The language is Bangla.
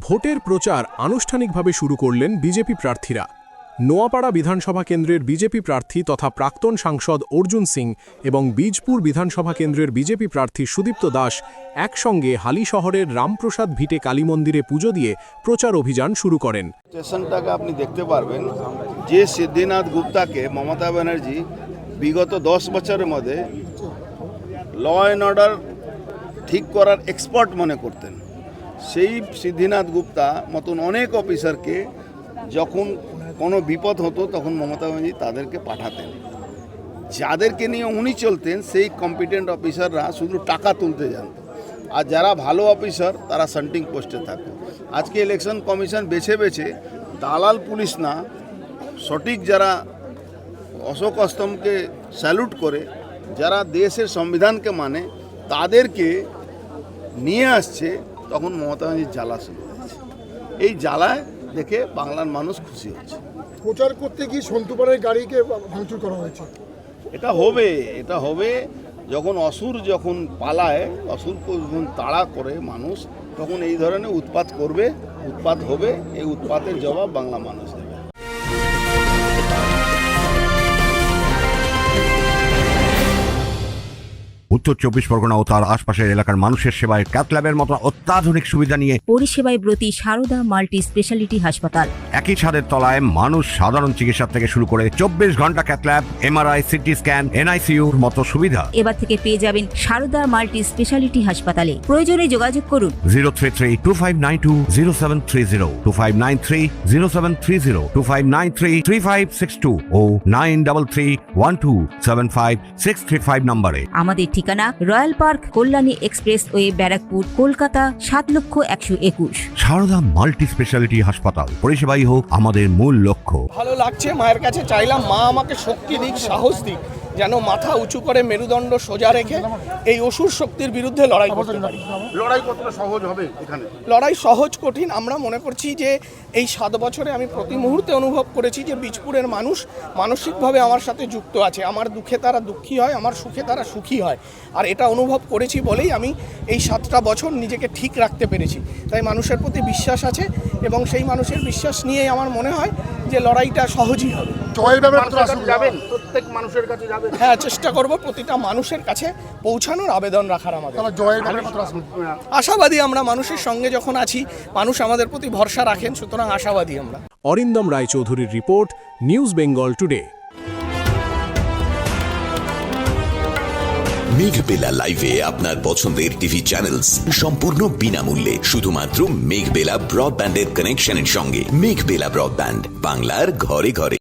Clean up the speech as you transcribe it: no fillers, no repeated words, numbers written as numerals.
ভোটের প্রচার আনুষ্ঠানিকভাবে শুরু করলেন বিজেপি প্রার্থীরা। নোয়াপাড়া বিধানসভা কেন্দ্রের বিজেপি প্রার্থী তথা প্রাক্তন সাংসদ অর্জুন সিং এবং বীজপুর বিধানসভা কেন্দ্রের বিজেপি প্রার্থী সুদীপ্ত দাস একসঙ্গে হালি শহরের রামপ্রসাদ ভিটে কালী মন্দিরে পুজো দিয়ে প্রচার অভিযান শুরু করেন। স্টেশনটাকে আপনি দেখতে পারবেন যে সিদ্ধিনাথ গুপ্তাকে মমতা ব্যানার্জি বিগত 10 বছরের মধ্যে ল অ্যান্ড অর্ডার ঠিক করার এক্সপার্ট মনে করতেন, সেই সিদ্ধিনাথ গুপ্তা মতন অনেক অফিসারকে যখন কোনো বিপদ হতো তখন মমতা ব্যানার্জি তাদেরকে পাঠাতেন। যাদেরকে নিয়ে উনি চলতেন সেই কম্পিটেন্ট অফিসাররা শুধু টাকা তুলতে জানত, আর যারা ভালো অফিসার তারা সান্টিং পোস্টে থাকতো। আজকে ইলেকশন কমিশন বেছে বেছে দালাল পুলিশ না, সঠিক যারা অশোক স্তম্ভকে স্যালুট করে, যারা দেশের সংবিধানকে মানে, তাদেরকে নিয়ে আসছে, তখন মমতা ব্যানার্জির জ্বালা শুরু হয়েছে। এই জ্বালায় দেখে বাংলার মানুষ খুশি হচ্ছে। প্রচার করতে গিয়ে সন্তুপাড়ার গাড়িকে ভাঙচুর করা হয়েছে। এটা হবে যখন অসুর যখন পালায়, অসুরকে যখন তাড়া করে মানুষ, তখন এই ধরনের উৎপাত করবে, উৎপাত হবে। এই উৎপাতের জবাব বাংলা মানুষ দেবে। উত্তর 24 পরগনা ও তার আশপাশের এলাকার মানুষের সেবায় ক্যাথ ল্যাবের মতো অত্যাধুনিক সুবিধা নিয়ে পরিষেবায় ব্রতী সারদা মাল্টি স্পেশালিটি হাসপাতাল। একই ছাদের তলায় মানুষ সাধারণ চিকিৎসা থেকে শুরু করে 24 ঘন্টা cath lab, MRI, CT scan, এনআইসিইউর মতো সুবিধা এবার থেকে পেয়ে যাবেন সারদা মাল্টি স্পেশালিটি হাসপাতালে। প্রয়োজনে যোগাযোগ করুন 033-2592-0730, 2593-0730, 2593-3562 ও 9331275635 নম্বরে। আমাদের ঠিকানা royal park, Kalyani expressway, Barrackpore, Kolkata ৭,১২১। সারদা মাল্টি স্পেশালিটি হাসপাতাল, পরিষেবাই হোক আমাদের মূল লক্ষ্য। ভালো লাগছে। মায়ের কাছে চাইলাম মা আমাকে শক্তি দিক, সাহস দিক, যেন মাথা উঁচু করে মেরুদণ্ড সোজা রেখে এই অসুর শক্তির বিরুদ্ধে লড়াই করতে পারি। লড়াই কতটা সহজ হবে এখানে? লড়াই সহজ কঠিন আমরা মনে করছি যে এই 7 বছরে আমি প্রতি মুহূর্তে অনুভব করেছি যে বীজপুরের মানুষ মানসিকভাবে আমার সাথে যুক্ত আছে। আমার দুঃখে তারা দুঃখী হয়, আমার সুখে তারা সুখী হয়। আর এটা অনুভব করেছি বলেই আমি এই 7টা বছর নিজেকে ঠিক রাখতে পেরেছি। তাই মানুষের প্রতি বিশ্বাস আছে এবং সেই মানুষের বিশ্বাস নিয়েই আমার মনে হয় যে লড়াইটা সহজই হবে। প্রত্যেক মানুষের কাছে যাবে। হ্যাঁ, চেষ্টা করব প্রতিটা মানুষের কাছে পৌঁছানোর আবেদন রাখার। আমাদের আশাবাদী আমরা, মানুষের সঙ্গে যখন আছি মানুষ আমাদের প্রতি ভরসা রাখেন, সুতরাং আশাবাদী আমরা। অরিন্দম রায়চৌধুরীর রিপোর্ট, নিউজ বেঙ্গল টুডে। মেঘবেলা লাইভে আপনার পছন্দের টিভি চ্যানেলস সম্পূর্ণ বিনামূল্যে, শুধুমাত্র মেঘবেলা ব্রডব্যান্ডের কানেকশনের সঙ্গে। মেঘবেলা ব্রডব্যান্ড, বাংলার ঘরে ঘরে।